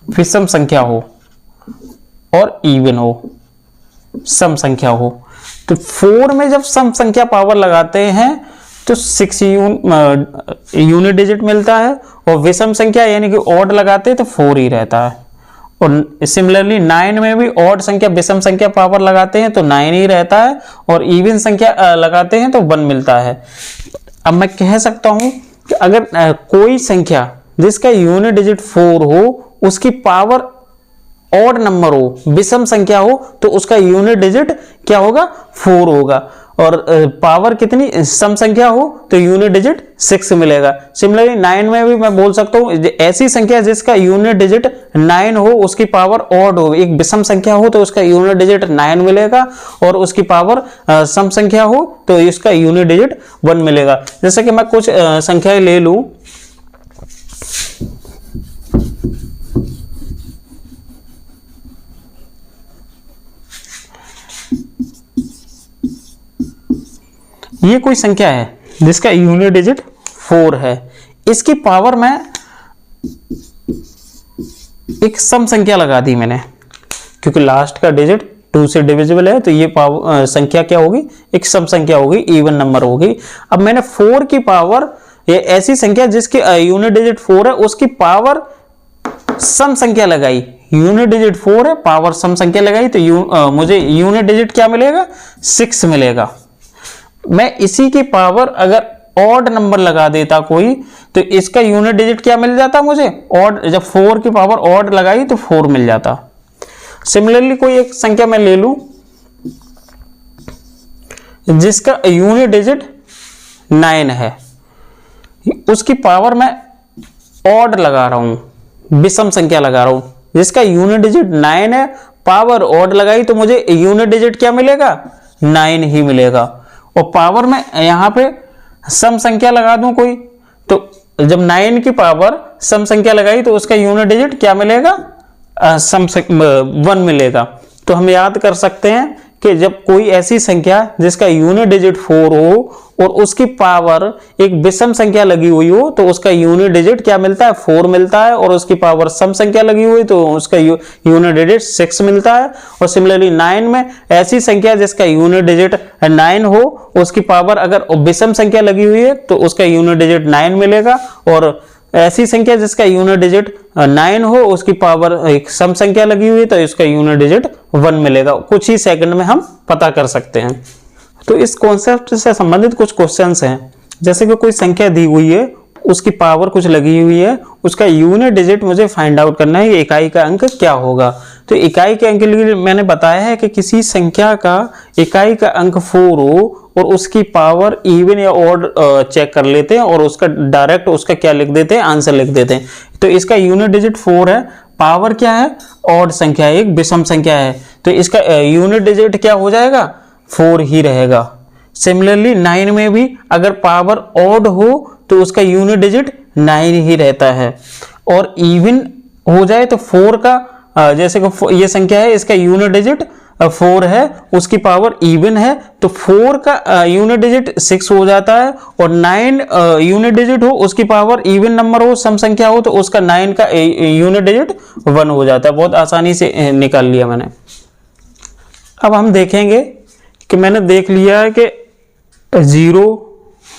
विषम संख्या हो और इवन हो, सम संख्या हो, तो 4 में जब सम संख्या पावर लगाते हैं तो 6 यूनिट डिजिट मिलता है, और विषम संख्या यानी कि ऑड लगाते हैं तो 4 ही रहता है। और सिमिलरली 9 में भी ऑड संख्या विषम संख्या पावर लगाते हैं तो 9 ही रहता है, और इवन संख्या लगाते हैं तो 1 मिलता है। अब मैं कह सकता हूं कि अगर कोई संख्या जिसका यूनिट डिजिट 4 हो, उसकी पावर ऑड नंबर हो, विषम संख्या हो, तो उसका यूनिट डिजिट क्या होगा? 4 होगा। और पावर कितनी सम संख्या हो तो यूनिट डिजिट 6 मिलेगा। सिमिलरली 9 में भी मैं बोल सकता हूं ऐसी संख्या जिसका यूनिट डिजिट 9 हो, उसकी पावर ऑड हो, एक विषम संख्या हो तो उसका यूनिट डिजिट 9 मिलेगा, और उसकी पावर सम संख्या हो तो इसका यूनिट डिजिट 1 मिलेगा। जैसे कि मैं कुछ संख्याएं ले लूं, ये कोई संख्या है जिसका यूनिट डिजिट 4 है, इसकी पावर में एक सम संख्या लगा दी मैंने, क्योंकि लास्ट का डिजिट 2 से डिविजिबल है, तो ये पावर संख्या क्या होगी? एक सम संख्या होगी, इवन नंबर होगी। अब मैंने 4 की पावर, ये ऐसी संख्या जिसकी यूनिट डिजिट 4 है, उसकी पावर सम संख्या लगाई, यूनिट डिजिट 4 है, पावर सम संख्या लगाई, तो मुझे यूनिट डिजिट क्या मिलेगा? 6 मिलेगा। मैं इसी की पावर अगर ऑड नंबर लगा देता कोई, तो इसका यूनिट डिजिट क्या मिल जाता मुझे? ऑड। जब 4 की पावर ऑड लगाई तो 4 मिल जाता। सिमिलरली कोई एक संख्या मैं ले लूं जिसका यूनिट डिजिट 9 है, उसकी पावर मैं ऑड लगा रहा हूं, विषम संख्या लगा रहा हूं, जिसका यूनिट डिजिट 9 है, पावर ऑड लगाई तो मुझे यूनिट डिजिट क्या मिलेगा? 9 ही मिलेगा। और पावर में यहां पे सम संख्या लगा दूं कोई, तो जब 9 की पावर सम संख्या लगाई तो उसका यूनिट डिजिट क्या मिलेगा? 1 मिलेगा। तो हम याद कर सकते हैं कि जब कोई ऐसी संख्या जिसका यूनिट डिजिट 4 हो और उसकी पावर एक विषम संख्या लगी हुई हो, तो उसका यूनिट डिजिट क्या मिलता है? 4 मिलता है, और उसकी पावर सम संख्या लगी हुई तो उसका यूनिट डिजिट 6 मिलता है। और सिमिलरली 9 में ऐसी संख्या जिसका यूनिट डिजिट 9 हो, उसकी पावर अगर विषम संख्या लगी हुई है तो उसका यूनिट डिजिट 9 मिलेगा, और ऐसी संख्या जिसका यूनिट डिजिट 9 हो, उसकी पावर एक सम संख्या लगी हुई है तो इसका यूनिट डिजिट 1 मिलेगा। कुछ ही सेकंड में हम पता कर सकते हैं। तो इस कॉन्सेप्ट से संबंधित कुछ क्वेश्चंस हैं, जैसे कि कोई संख्या दी हुई है, उसकी पावर कुछ लगी हुई है, उसका यूनिट डिजिट मुझे फाइंड आउट करना है, इकाई का अंक क्या होगा। तो इकाई के अंक के लिए मैंने बताया है कि किसी संख्या का इकाई का अंक 4 हो और उसकी पावर इवन या ऑड चेक कर लेते हैं, और उसका डायरेक्ट उसका क्या लिख देते हैं? आंसर लिख देते हैं। तो इसका यूनिट डिजिट 4 है, पावर क्या है? ऑड संख्या है, एक विषम संख्या है, तो इसका यूनिट डिजिट क्या हो जाएगा? 4 ही रहेगा। सिमिलरली 9 में भी अगर पावर ऑड हो तो उसका यूनिट डिजिट 9 ही रहता है, और इवन हो जाए तो 4 का जैसे कि ये संख्या है, इसका यूनिट डिजिट 4 है, उसकी पावर इवन है, तो 4 का यूनिट डिजिट 6 हो जाता है, और 9 यूनिट डिजिट हो, उसकी पावर इवन नंबर हो, सम संख्या हो, तो उसका 9 का यूनिट डिजिट 1 हो जाता है। बहुत आसानी से निकाल लिया मैंने। अब हम देखेंगे कि मैंने देख लिया है कि 0,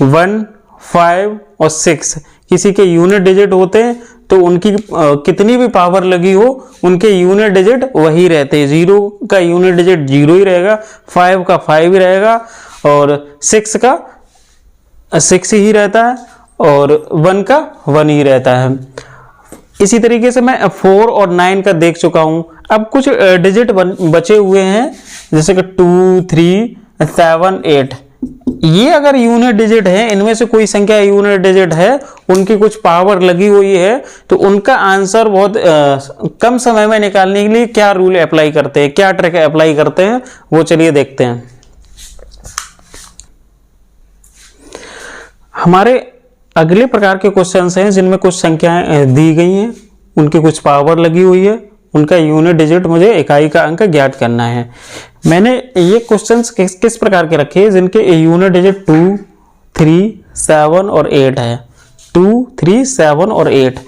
1, 5 और 6 किसी के यूनिट डिजिट होते हैं, तो उनकी कितनी भी पावर लगी हो, उनके यूनिट डिजिट वही रहते हैं। 0 का यूनिट डिजिट 0 ही रहेगा, 5 का 5 ही रहेगा, और 6 का 6 ही रहता है, और 1 का 1 ही रहता है। इसी तरीके से मैं 4 और 9 का देख चुका हूं। अब कुछ डिजिट बचे हुए हैं, जैसे कि 2, 3, 7, 8। ये अगर यूनिट डिजिट है, इनमें से कोई संख्या यूनिट डिजिट है, उनकी कुछ पावर लगी हुई है, तो उनका आंसर बहुत कम समय में निकालने के लिए क्या रूल अप्लाई करते हैं, क्या ट्रिक अप्लाई करते हैं, वो चलिए देखते हैं। हमारे अगले प्रकार के क्वेश्चंस हैं जिनमें कुछ संख्याएं दी गई हैं, उनकी कुछ पावर लगी हुई है, उनका यूनिट डिजिट मुझे इकाई का अंक ज्ञात करना है। मैंने ये क्वेश्चंस किस प्रकार के रखे हैं जिनके यूनिट डिजिट 2, 3, 7 और 8 है। 2, 3, 7 और 8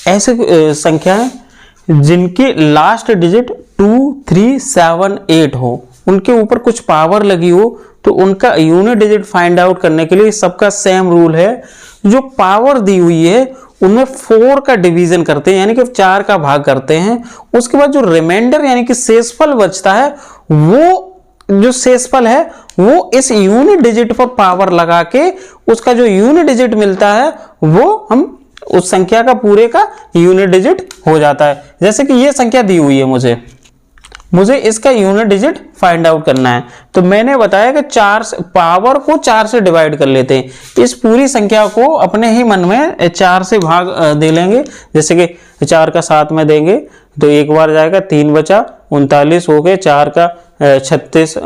ऐसे संख्याएं जिनके लास्ट डिजिट 2, 3, 7, 8 हो, उनके ऊपर कुछ पावर लगी हो, तो उनका यूनिट डिजिट फाइंड आउट करने के लिए सबका सेम रूल है। जो पावर दी हुई है उनमें 4 का डिवीजन करते हैं, यानी कि 4 का भाग करते हैं। उसके बाद जो रिमाइंडर यानी कि शेषफल बचता है, वो जो शेषफल है वो इस यूनिट डिजिट पर पावर लगा के उसका जो यूनिट डिजिट मिलता है वो हम उस संख्या का पूरे का यूनिट डिजिट हो जाता है। जैसे कि ये संख्या दी हुई है, मुझे इसका यूनिट डिजिट फाइंड आउट करना है, तो मैंने बताया कि 4 पावर को 4 से डिवाइड कर लेते हैं। इस पूरी संख्या को अपने ही मन में 4 से भाग दे लेंगे। जैसे कि 4 का 7 में देंगे तो एक बार जाएगा, 3 बचा, 39 हो गए, 4 का 36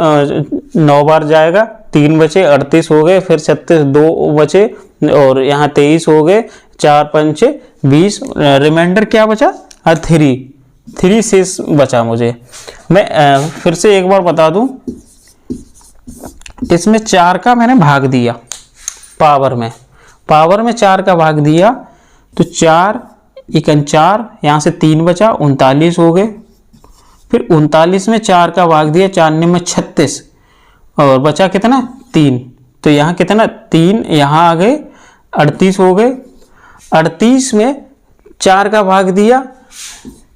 9 बार जाएगा, 3 बचे, 38 हो गए, फिर 36 2 बचे और यहाँ 23 हो गए, 4 पंचे 20, रिमाइंडर क्या बचा? 3 शेष बचा। मुझे मैं फिर से एक बार बता दूं, इसमें 4 का मैंने भाग दिया पावर में 4 का भाग दिया, तो 4 1 4, यहाँ से 3 बचा, 39 हो गए, फिर 39 में 4 का भाग दिया, 4 में 36 और बचा कितना? 3, तो यहाँ कितना? 3 यहाँ आ गए, 38 हो गए, 38 में 4 का भाग दिया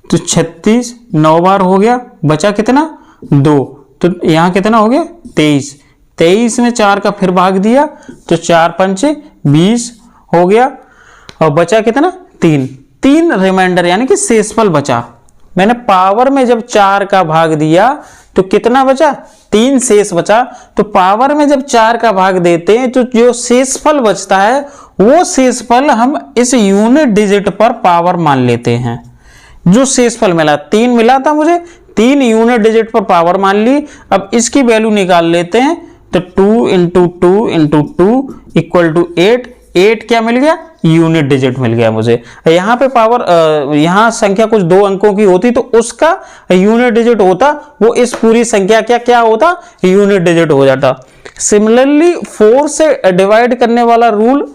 तो 36 9 बार हो गया, बचा कितना? 2, तो यहाँ कितना हो गया? 23 में 4 का फिर भाग दिया तो 4 पंचे 20 हो गया और बचा कितना? 3 रिमाइंडर यानी कि शेषफल बचा। मैंने पावर में जब 4 का भाग दिया तो कितना बचा? 3 शेष बचा। तो पावर में जब 4 का भाग देते हैं तो जो शेषफल बचता है वो शेषफल हम इस यूनिट डिजिट पर पावर मान लेते हैं। जो शेषफल मिला 3 मिला था मुझे, 3 यूनिट डिजिट पर पावर मान ली। अब इसकी वैल्यू निकाल लेते हैं, तो 2 × 2 × 2 इक्वल टू 8 क्या मिल गया? यूनिट डिजिट मिल गया मुझे। यहाँ पे पावर यहाँ संख्या कुछ 2 अंकों की होती तो उसका यूनिट डिजिट होता, वो इस पूरी संख्या क्या होता? यूनिट डिजिट हो जाता। सिमिलरली 4 से डिवाइड करने वाला रूल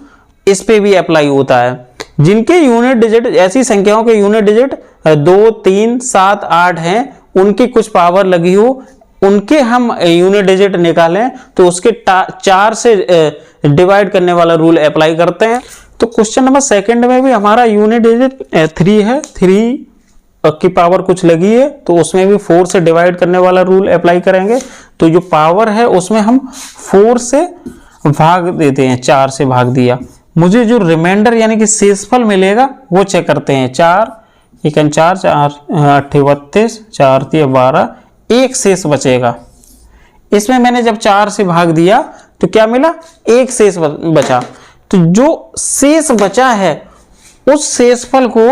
इस पे भी अप्लाई होता है। जिनके यूनिट डिजिट, ऐसी संख्याओं के यूनिट डिजिट 2, 3, 7, 8 हैं, उनकी कुछ पावर लगी हो, उनके हम यूनिट डिजिट निकालें तो उसके 4 से डिवाइड करने वाला रूल अप्लाई करते हैं। तो क्वेश्चन नंबर 2 में भी हमारा यूनिट डिजिट 3 है, 3 की पावर कुछ लगी है तो उसमें भी 4 से डिवाइड करने वाला रूल अप्लाई करेंगे। तो जो पावर है उसमें हम 4 से भाग देते हैं, 4 से भाग दिया। मुझे जो रिमाइंडर यानी कि शेषफल मिलेगा वो चेक करते हैं। 4 1 4 4 8 32, 4 3 12, 1 शेष बचेगा। इसमें मैंने जब 4 से भाग दिया तो क्या मिला? 1 शेष बचा। तो जो शेष बचा है उस शेषफल को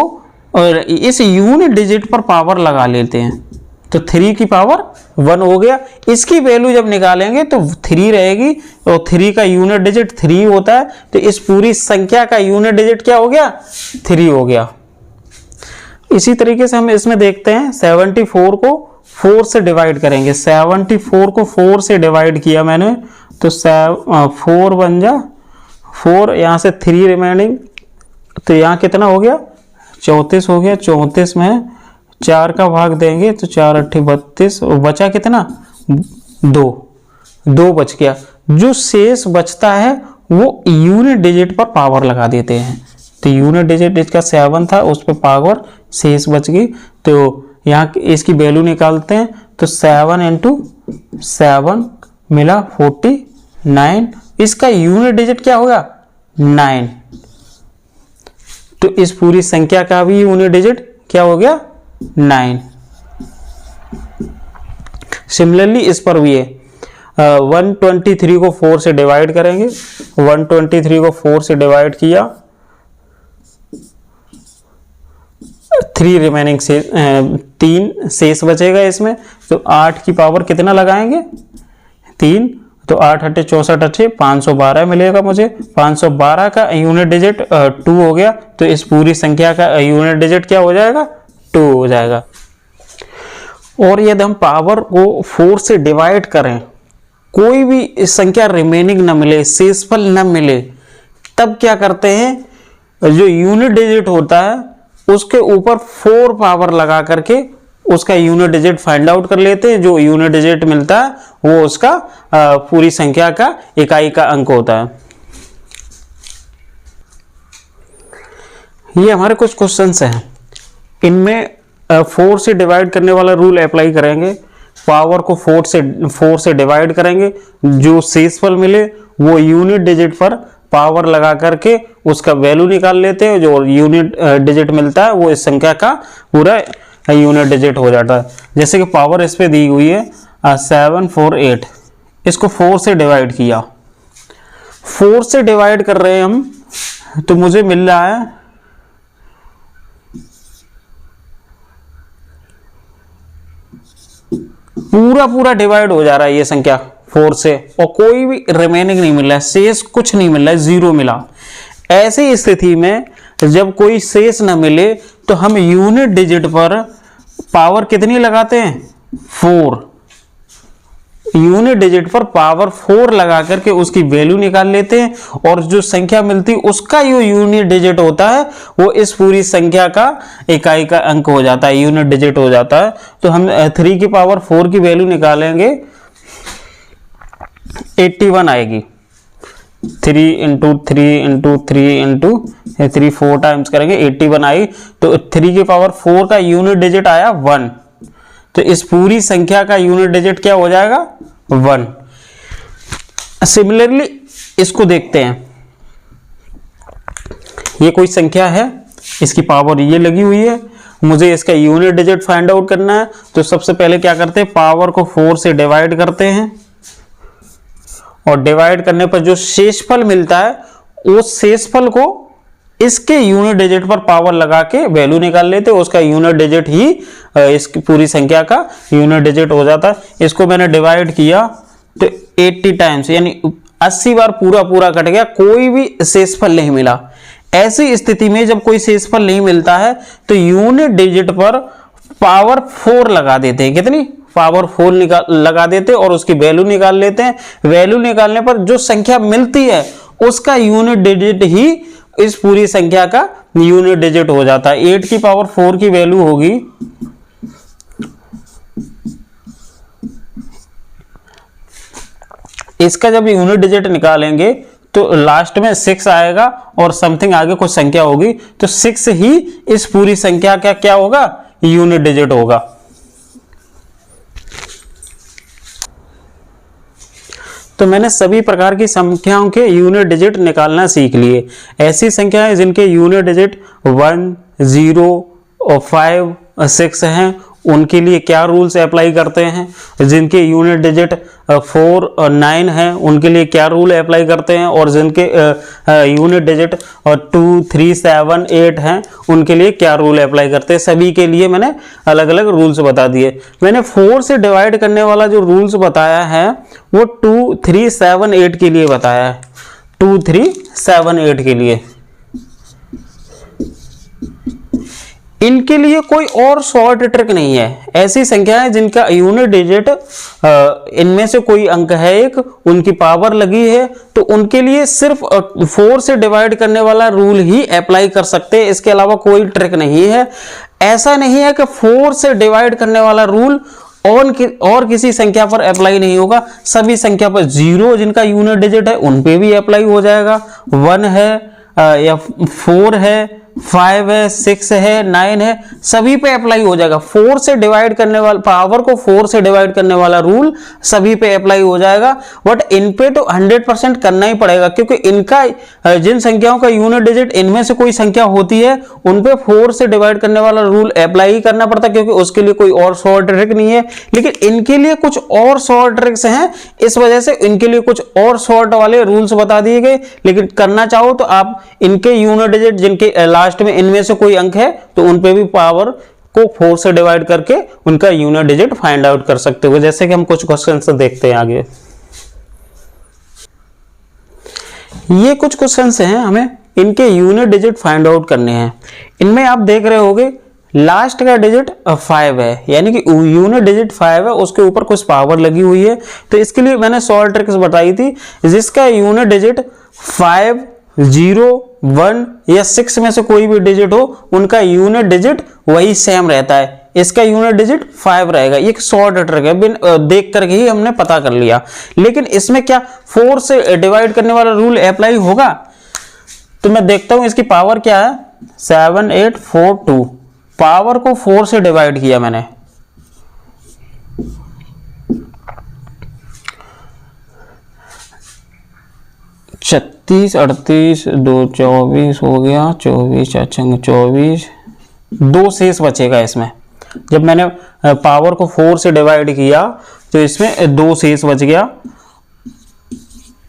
और इस यूनिट डिजिट पर पावर लगा लेते हैं, तो 3 की पावर 1 हो गया। इसकी वैल्यू जब निकालेंगे तो 3 रहेगी और 3 का यूनिट डिजिट 3 होता है, तो इस पूरी संख्या का यूनिट डिजिट क्या हो गया? 3 हो गया। इसी तरीके से हम इसमें देखते हैं 74 को 4 से डिवाइड करेंगे। 74 को 4 से डिवाइड किया मैंने तो 4 बन जा 4, यहाँ से 3 रिमेनिंग, तो यहाँ कितना हो गया? 34 हो गया। 34 में 4 का भाग देंगे तो 4 8 32 और बचा कितना? 2 बच गया। जो शेष बचता है वो यूनिट डिजिट पर पावर लगा देते हैं। तो यूनिट डिजिट इसका 7 था, उस पर पावर शेष बच गई, तो यहाँ इसकी वैल्यू निकालते हैं तो 7 × 7 मिला 49। इसका यूनिट डिजिट क्या होगा? 9। तो इस पूरी संख्या का भी यूनिट डिजिट क्या हो गया? 9। सिमिलरली इस पर भी है 123 को 4 से डिवाइड करेंगे। 123 को 4 से डिवाइड किया, 3 रिमेनिंग से 3 शेष बचेगा इसमें, तो 8 की पावर कितना लगाएंगे? 3, तो 8 8 64 8 512 मिलेगा मुझे। 512 का यूनिट डिजिट 2 हो गया, तो इस पूरी संख्या का यूनिट डिजिट क्या हो जाएगा, 2 हो जाएगा। और यदि हम पावर को 4 से डिवाइड करें, कोई भी संख्या रिमेनिंग ना मिले, शेषफल ना मिले, तब क्या करते हैं, जो यूनिट डिजिट होता है उसके ऊपर 4 पावर लगा करके उसका यूनिट डिजिट फाइंड आउट कर लेते हैं। जो यूनिट डिजिट मिलता है वो उसका पूरी संख्या का इकाई का अंक होता है। ये हमारे कुछ क्वेश्चंस हैं, इनमें 4 से डिवाइड करने वाला रूल अप्लाई करेंगे। पावर को 4 से डिवाइड करेंगे, जो शेषफल मिले वो यूनिट डिजिट पर पावर लगा करके उसका वैल्यू निकाल लेते हैं। जो यूनिट डिजिट मिलता है वो इस संख्या का पूरा यूनिट डिजिट हो जाता है। जैसे कि पावर इस पे दी हुई है 748, इसको 4 से डिवाइड किया, 4 से डिवाइड कर रहे हैं हम, तो मुझे मिल रहा है पूरा डिवाइड हो जा रहा है ये संख्या 4 से, और कोई भी रिमेनिंग नहीं मिल रहा है, शेष कुछ नहीं मिल रहा है, 0 मिला। ऐसी स्थिति में जब कोई शेष न मिले तो हम यूनिट डिजिट पर पावर कितनी लगाते हैं, 4। यूनिट डिजिट पर पावर 4 लगा करके उसकी वैल्यू निकाल लेते हैं, और जो संख्या मिलती उसका जो यूनिट डिजिट होता है वो इस पूरी संख्या का इकाई का अंक हो जाता है, यूनिट डिजिट हो जाता है। तो हम 3 की पावर 4 की वैल्यू निकालेंगे, 81 आएगी। 3 इंटू 3 इंटू 3 इंटू 3 4 टाइम्स करेंगे, 81 आई। तो 3 की पावर 4 का यूनिट डिजिट आया 1, तो इस पूरी संख्या का यूनिट डिजिट क्या हो जाएगा, 1। सिमिलरली इसको देखते हैं, ये कोई संख्या है, इसकी पावर ये लगी हुई है, मुझे इसका यूनिट डिजिट फाइंड आउट करना है। तो सबसे पहले क्या करते हैं, पावर को 4 से डिवाइड करते हैं, और डिवाइड करने पर जो शेषफल मिलता है उस शेषफल को इसके यूनिट डिजिट पर पावर लगा के वैल्यू निकाल लेते हैं, उसका यूनिट डिजिट ही इसकी पूरी संख्या का यूनिट डिजिट हो जाता है। इसको मैंने डिवाइड किया तो 80 टाइम्स, यानी 80 बार पूरा कट गया, कोई भी शेषफल नहीं मिला। ऐसी स्थिति में जब कोई शेषफल नहीं मिलता है तो यूनिट डिजिट पर पावर 4 लगा देते हैं, कितनी, पावर 4 लगा देते हैं और उसकी वैल्यू निकाल लेते हैं। वैल्यू निकालने पर जो संख्या मिलती है उसका यूनिट डिजिट ही इस पूरी संख्या का यूनिट डिजिट हो जाता है। 8 की पावर 4 की वैल्यू होगी, इसका जब यूनिट डिजिट निकालेंगे तो लास्ट में 6 आएगा और समथिंग आगे कुछ संख्या होगी, तो 6 ही इस पूरी संख्या का क्या होगा, यूनिट डिजिट होगा। तो मैंने सभी प्रकार की संख्याओं के यूनिट डिजिट निकालना सीख लिए। ऐसी संख्याएं जिनके यूनिट डिजिट 1, 0 और 5, 6 हैं, उनके लिए क्या रूल्स अप्लाई करते हैं। जिनके यूनिट डिजिट 4 और 9 हैं, उनके लिए क्या रूल अप्लाई करते हैं, और जिनके यूनिट डिजिट 2, 3, 7, 8 हैं, उनके लिए क्या रूल अप्लाई करते हैं। सभी के लिए मैंने अलग अलग रूल्स बता दिए। मैंने 4 से डिवाइड करने वाला जो रूल्स बताया है वो 2, 3, 7, 8 के लिए बताया है, 2, 3, 7, 8 के लिए। इनके लिए कोई और शॉर्ट ट्रिक नहीं है। ऐसी संख्याएं जिनका यूनिट डिजिट इनमें से कोई अंक है एक, उनकी पावर लगी है, तो उनके लिए सिर्फ 4 से डिवाइड करने वाला रूल ही अप्लाई कर सकते हैं, इसके अलावा कोई ट्रिक नहीं है। ऐसा नहीं है कि 4 से डिवाइड करने वाला रूल और किसी संख्या पर अप्लाई नहीं होगा। सभी संख्या पर 0 जिनका यूनिट डिजिट है उन पे भी अप्लाई हो जाएगा। 1 है या 4 है, 5 है, 6 है, 9 है, सभी पे अप्लाई हो जाएगा। 4 से डिवाइड करने वाला, पावर को 4 से डिवाइड करने वाला रूल सभी पे अप्लाई हो जाएगा। बट इन पे तो 100% करना ही पड़ेगा, क्योंकि इनका जिन संख्याओं का यूनिट डिजिट इनमें से कोई संख्या होती है उन पे 4 से डिवाइड करने वाला रूल अप्लाई ही करना पड़ता है, क्योंकि उसके लिए कोई और शॉर्ट ट्रिक नहीं है। लेकिन इनके लिए कुछ और शॉर्ट ट्रिक्स हैं, इस वजह से इनके लिए कुछ और शॉर्ट वाले रूल्स बता दिए गए। लेकिन करना चाहो तो आप इनके यूनिट डिजिट जिनके लास्ट में इनमें से कोई अंक है तो उन पे भी पावर को 4 से डिवाइड करके उनका यूनिट डिजिट फाइंड आउट कर सकते हो। जैसे कि हम कुछ क्वेश्चन से देखते हैं आगे। ये कुछ क्वेश्चंस हैं, हमें इनके यूनिट डिजिट फाइंड आउट करने हैं। इनमें आप देख रहे होगे लास्ट का डिजिट 5 है, यानी कि यूनिट डिजिट 5 है, उसके ऊपर कुछ पावर लगी हुई है। तो इसके लिए मैंने सॉल्व ट्रिक्स बताई थी, जिसका यूनिट डिजिट 5, 0, 1 या 6 में से कोई भी डिजिट हो, उनका यूनिट डिजिट वही सेम रहता है। इसका यूनिट डिजिट 5 रहेगा। ये एक शॉर्ट ट्रिक है, बिन देख करके ही हमने पता कर लिया। लेकिन इसमें क्या 4 से डिवाइड करने वाला रूल अप्लाई होगा? तो मैं देखता हूं इसकी पावर क्या है, 7842। पावर को 4 से डिवाइड किया मैंने, छत्तीस 38 2 24 हो गया, 24 अच्छा 24, 2 शेष बचेगा इसमें। जब मैंने पावर को 4 से डिवाइड किया तो इसमें 2 शेष बच गया।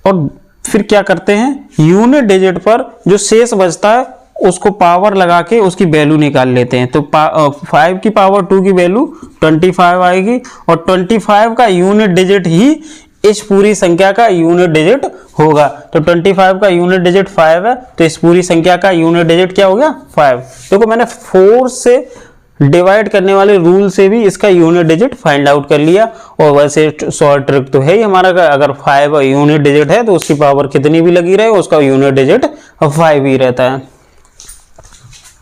और फिर क्या करते हैं, यूनिट डिजिट पर जो शेष बचता है उसको पावर लगा के उसकी वैल्यू निकाल लेते हैं। तो 5 की पावर 2 की वैल्यू 25 आएगी, और 25 का यूनिट डिजिट ही इस पूरी संख्या का यूनिट डिजिट होगा। तो 25 का यूनिट डिजिट 5 है, तो इस पूरी संख्या का यूनिट डिजिट क्या हो गया, 5। देखो मैंने 4 से डिवाइड करने वाले रूल से भी इसका यूनिट डिजिट फाइंड आउट कर लिया। और वैसे शॉर्ट ट्रिक तो है ही हमारा का, अगर 5 यूनिट डिजिट है तो उसकी पावर कितनी भी लगी रहे उसका यूनिट डिजिट 5 ही रहता है।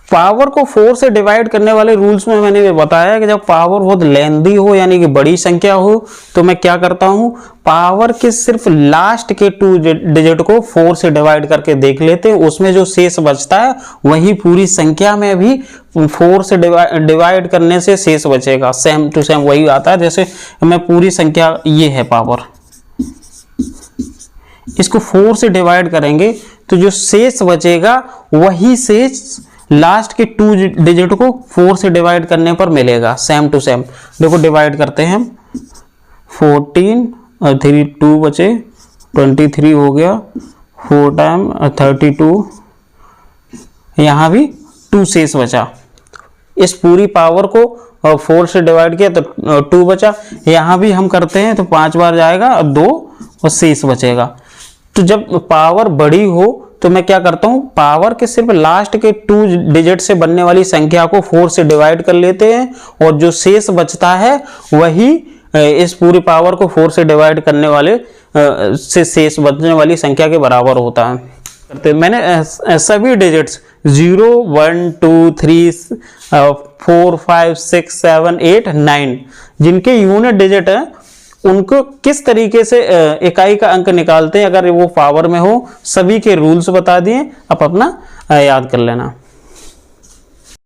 पावर को 4 से डिवाइड करने वाले रूल्स में मैंने बताया कि जब पावर बहुत लेंदी हो, यानी कि बड़ी संख्या हो, तो मैं क्या करता हूं, पावर के सिर्फ लास्ट के 2 डिजिट को 4 से डिवाइड करके देख लेते हैं। उसमें जो शेष बचता है वही पूरी संख्या में भी 4 से डिवाइड करने से शेष बचेगा, सेम टू सेम वही आता है। जैसे मैं पूरी संख्या ये है पावर, इसको 4 से डिवाइड करेंगे तो जो शेष बचेगा वही शेष लास्ट के 2 डिजिट को 4 से डिवाइड करने पर मिलेगा, सेम टू सेम। देखो डिवाइड करते हैं हम, 14 और 3 2 बचे, 23 हो गया, 4 टाइम 32, यहाँ भी 2 शेष बचा। इस पूरी पावर को 4 से डिवाइड किया तो 2 बचा। यहाँ भी हम करते हैं तो 5 बार जाएगा और 2 और शेष बचेगा। तो जब पावर बड़ी हो तो मैं क्या करता हूं, पावर के सिर्फ लास्ट के 2 डिजिट से बनने वाली संख्या को 4 से डिवाइड कर लेते हैं, और जो शेष बचता है वही इस पूरी पावर को 4 से डिवाइड करने वाले से शेष बचने वाली संख्या के बराबर होता है। मैंने सभी डिजिट्स 0 1 2 3 4 5 6 7 8 9 जिनके यूनिट डिजिट है उनको किस तरीके से इकाई का अंक निकालते हैं अगर वो पावर में हो, सभी के रूल्स बता दिए, आप अपना याद कर लेना।